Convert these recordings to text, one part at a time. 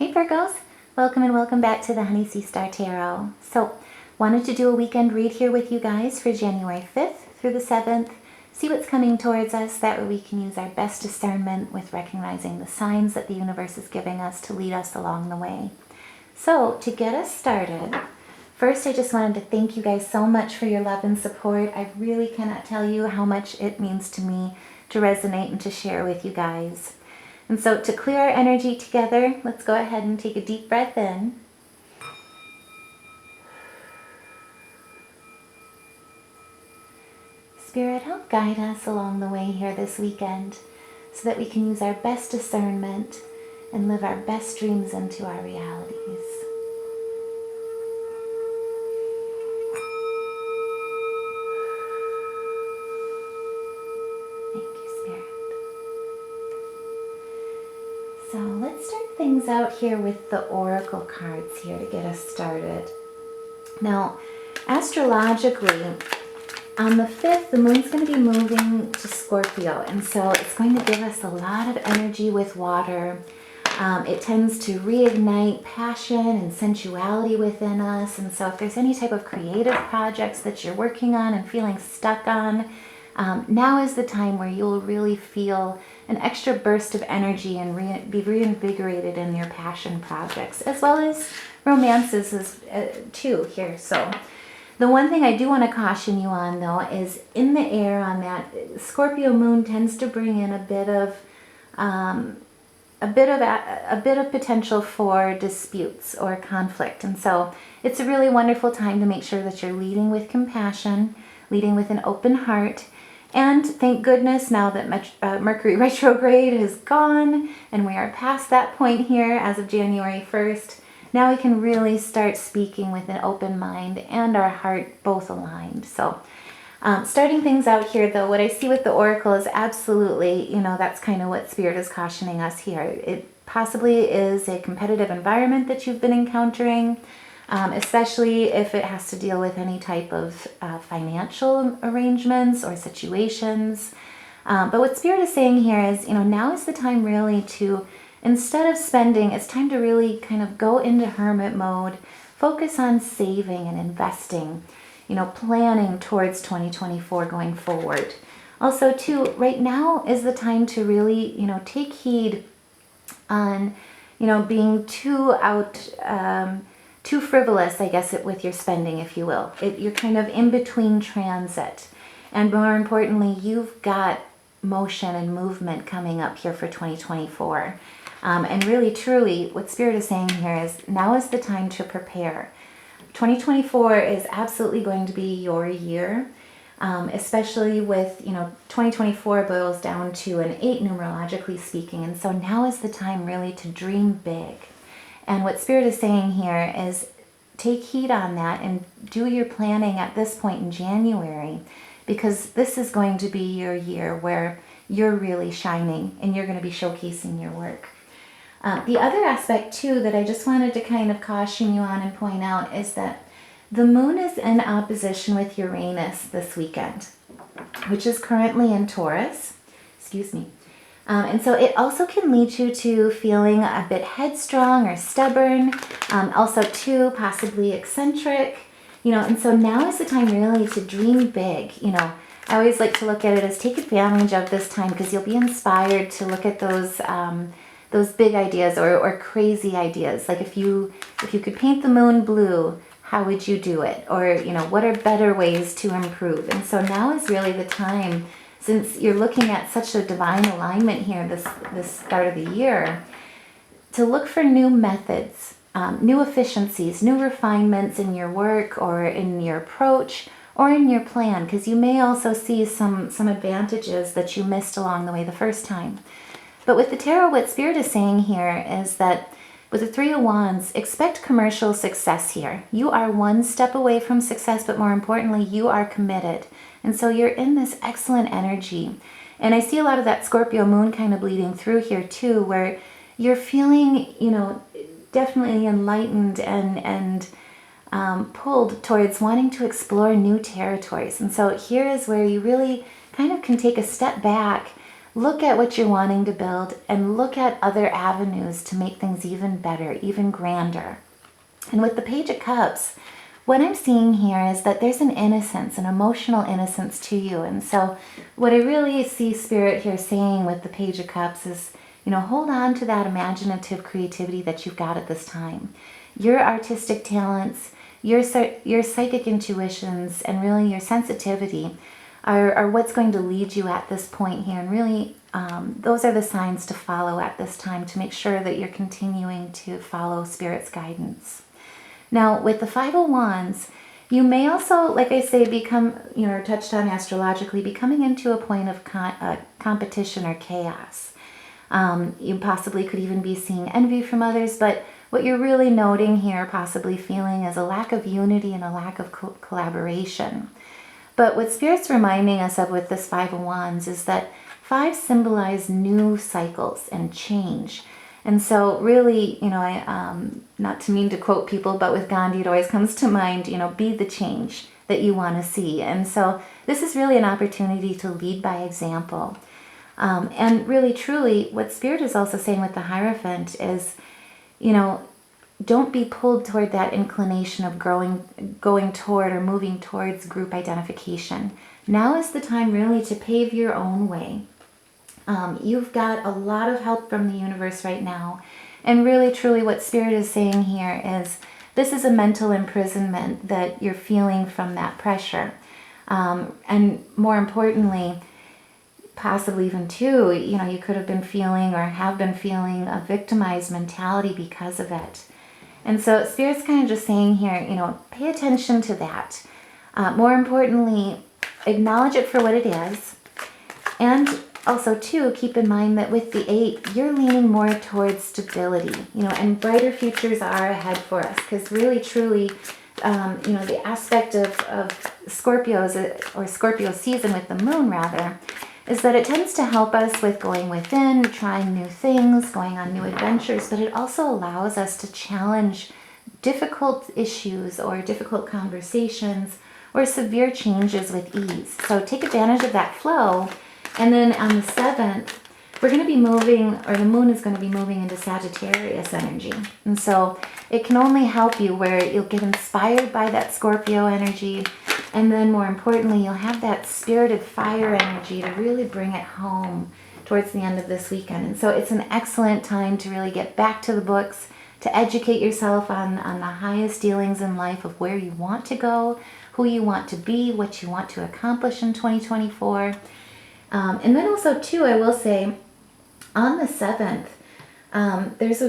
Hey Virgos, welcome and welcome back to the Honeyseastar Tarot. So, wanted to do a weekend read here with you guys for January 5th through the 7th. See what's coming towards us, that way we can use our best discernment with recognizing the signs that the universe is giving us to lead us along the way. So, to get us started, first I just wanted to thank you guys so much for your love and support. I really cannot tell you how much it means to me to resonate and to share with you guys. And so to clear our energy together, let's go ahead and take a deep breath in. Spirit, help guide us along the way here this weekend so that we can use our best discernment and live our best dreams into our realities. So let's start things out here with the oracle cards here to get us started. Now, astrologically, on the 5th, the moon's going to be moving to Scorpio, and so it's going to give us a lot of energy with water. It tends to reignite passion and sensuality within us, and so if there's any type of creative projects that you're working on and feeling stuck on, now is the time where you'll really feel an extra burst of energy and be reinvigorated in your passion projects, as well as romances too here. So the one thing I do want to caution you on, though, is in the air on that Scorpio moon tends to bring in a bit of potential for disputes or conflict, and so it's a really wonderful time to make sure that you're leading with compassion, leading with an open heart. And thank goodness now that Mercury retrograde is gone and we are past that point here as of January 1st, now we can really start speaking with an open mind and our heart both aligned. So starting things out here, though, what I see with the oracle is absolutely, that's kind of what Spirit is cautioning us here. It possibly is a competitive environment that you've been encountering, especially if it has to deal with any type of financial arrangements or situations. But what Spirit is saying here is, now is the time really to, instead of spending, it's time to really kind of go into hermit mode, focus on saving and investing, planning towards 2024 going forward. Also, too, right now is the time to really, take heed on, being too frivolous, I guess, with your spending, if you will. You're kind of in between transit. And more importantly, you've got motion and movement coming up here for 2024. And really, truly, what Spirit is saying here is now is the time to prepare. 2024 is absolutely going to be your year, especially with, 2024 boils down to an 8 numerologically speaking. And so now is the time really to dream big. And what Spirit is saying here is take heed on that and do your planning at this point in January, because this is going to be your year where you're really shining and you're going to be showcasing your work. The other aspect, too, that I just wanted to kind of caution you on and point out is that the moon is in opposition with Uranus this weekend, which is currently in Taurus. Excuse me. And so it also can lead you to feeling a bit headstrong or stubborn, also too possibly eccentric, and so now is the time really to dream big. I always like to look at it as take advantage of this time, because you'll be inspired to look at those big ideas or crazy ideas. Like if you could paint the moon blue, how would you do it? Or, what are better ways to improve? And so now is really the time, since you're looking at such a divine alignment here this start of the year, to look for new methods, new efficiencies, new refinements in your work or in your approach or in your plan, because you may also see some advantages that you missed along the way the first time. But with the tarot, what Spirit is saying here is that with the 3 of Wands, expect commercial success here. You are one step away from success, but more importantly, you are committed. And so you're in this excellent energy. And I see a lot of that Scorpio moon kind of bleeding through here too, where you're feeling, definitely enlightened and pulled towards wanting to explore new territories. And so here is where you really kind of can take a step back, look at what you're wanting to build and look at other avenues to make things even better, even grander. And with the Page of Cups, what I'm seeing here is that there's an innocence, an emotional innocence to you. And so what I really see Spirit here saying with the Page of Cups is, hold on to that imaginative creativity that you've got at this time. Your artistic talents, your psychic intuitions, and really your sensitivity are what's going to lead you at this point here. And really, those are the signs to follow at this time to make sure that you're continuing to follow Spirit's guidance. Now, with the Five of Wands, you may also, like I say, become, touched on astrologically, becoming into a point of competition or chaos. You possibly could even be seeing envy from others, but what you're really noting here, possibly feeling, is a lack of unity and a lack of collaboration. But what Spirit's reminding us of with this Five of Wands is that five symbolize new cycles and change. And so really, not to mean to quote people, but with Gandhi, it always comes to mind, be the change that you want to see. And so this is really an opportunity to lead by example. And really, truly, what Spirit is also saying with the Hierophant is, don't be pulled toward that inclination of going toward or moving towards group identification. Now is the time really to pave your own way. You've got a lot of help from the universe right now. And really, truly, what Spirit is saying here is this is a mental imprisonment that you're feeling from that pressure. And more importantly, possibly even too, you could have been feeling or have been feeling a victimized mentality because of it. And so Spirit's kind of just saying here, pay attention to that. More importantly, acknowledge it for what it is. And also, too, keep in mind that with the 8, you're leaning more towards stability, and brighter futures are ahead for us. Because really, truly, the aspect of Scorpios, or Scorpio season with the moon, rather, is that it tends to help us with going within, trying new things, going on new adventures, but it also allows us to challenge difficult issues or difficult conversations or severe changes with ease. So take advantage of that flow. And then on the 7th, we're going to be moving, or the moon is going to be moving into Sagittarius energy. And so it can only help you where you'll get inspired by that Scorpio energy. And then more importantly, you'll have that spirited fire energy to really bring it home towards the end of this weekend. And so it's an excellent time to really get back to the books, to educate yourself on the highest dealings in life of where you want to go, who you want to be, what you want to accomplish in 2024. And then also, too, I will say, on the 7th, it's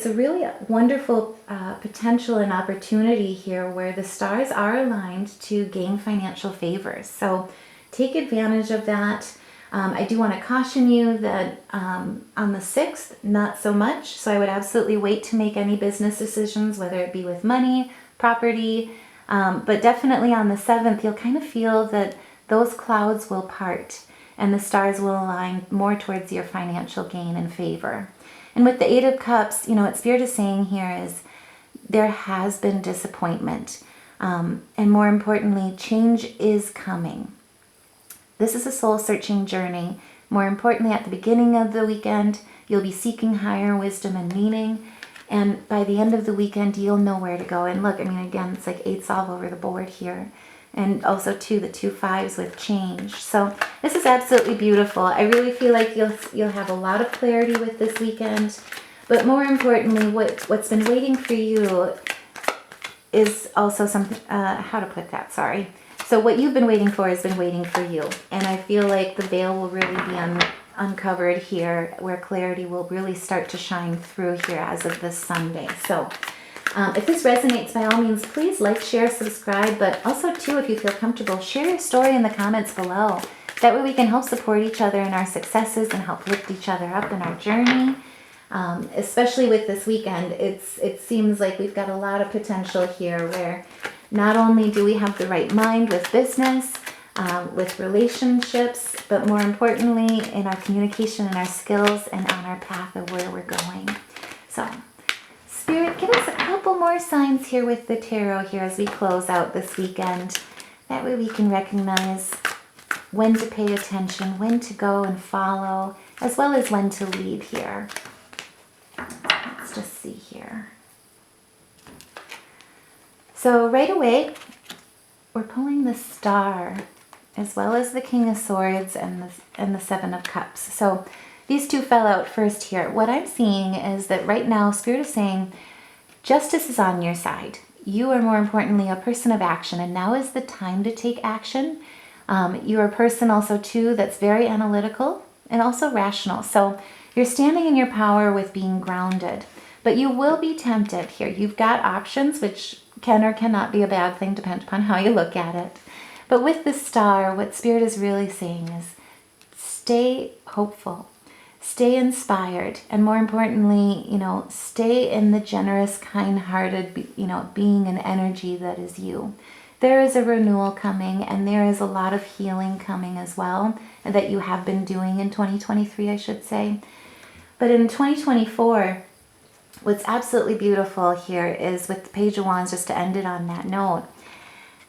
a really wonderful potential and opportunity here where the stars are aligned to gain financial favors. So take advantage of that. I do want to caution you that on the 6th, not so much. So I would absolutely wait to make any business decisions, whether it be with money, property, but definitely on the 7th, you'll kind of feel that those clouds will part and the stars will align more towards your financial gain and favor. And with the 8 of Cups, what Spirit is saying here is there has been disappointment. And more importantly, change is coming. This is a soul-searching journey. More importantly, at the beginning of the weekend, you'll be seeking higher wisdom and meaning. And by the end of the weekend, you'll know where to go. And look, again, it's like 8s all over the board here. And also, too, the 2 5s with change. So this is absolutely beautiful. I really feel like you'll have a lot of clarity with this weekend. But more importantly, what's been waiting for you is also something, how to put that, sorry. So what you've been waiting for has been waiting for you. And I feel like the veil will really be uncovered here, where clarity will really start to shine through here as of this Sunday. So if this resonates, by all means, please like, share, subscribe, but also, too, if you feel comfortable, share your story in the comments below. That way we can help support each other in our successes and help lift each other up in our journey. Especially with this weekend, it seems like we've got a lot of potential here where not only do we have the right mind with business, with relationships, but more importantly, in our communication and our skills and on our path of where we're going. So, Spirit, give us a couple more signs here with the tarot here as we close out this weekend. That way we can recognize when to pay attention, when to go and follow, as well as when to lead here. Let's just see here. So right away, we're pulling the Star, as well as the King of Swords and the Seven of Cups. So these two fell out first here. What I'm seeing is that right now, Spirit is saying, justice is on your side. You are, more importantly, a person of action, and now is the time to take action. You're a person also, too, that's very analytical and also rational. So you're standing in your power with being grounded, but you will be tempted here. You've got options, which can or cannot be a bad thing, depending upon how you look at it. But with the Star, what Spirit is really saying is stay hopeful. Stay inspired, and more importantly, stay in the generous, kind-hearted, being and energy that is you. There is a renewal coming, and there is a lot of healing coming as well, and that you have been doing in 2023, I should say. But in 2024, what's absolutely beautiful here is with the Page of Wands, just to end it on that note,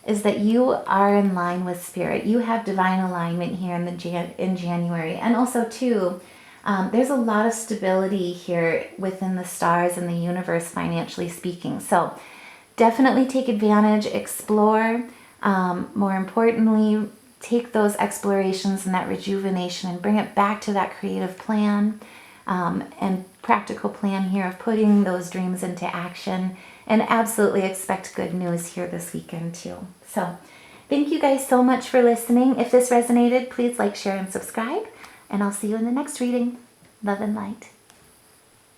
is that you are in line with Spirit. You have divine alignment here in January, and also too, there's a lot of stability here within the stars and the universe, financially speaking. So definitely take advantage, explore. More importantly, take those explorations and that rejuvenation and bring it back to that creative plan and practical plan here of putting those dreams into action, and absolutely expect good news here this weekend too. So thank you guys so much for listening. If this resonated, please like, share, and subscribe. And I'll see you in the next reading. Love and light.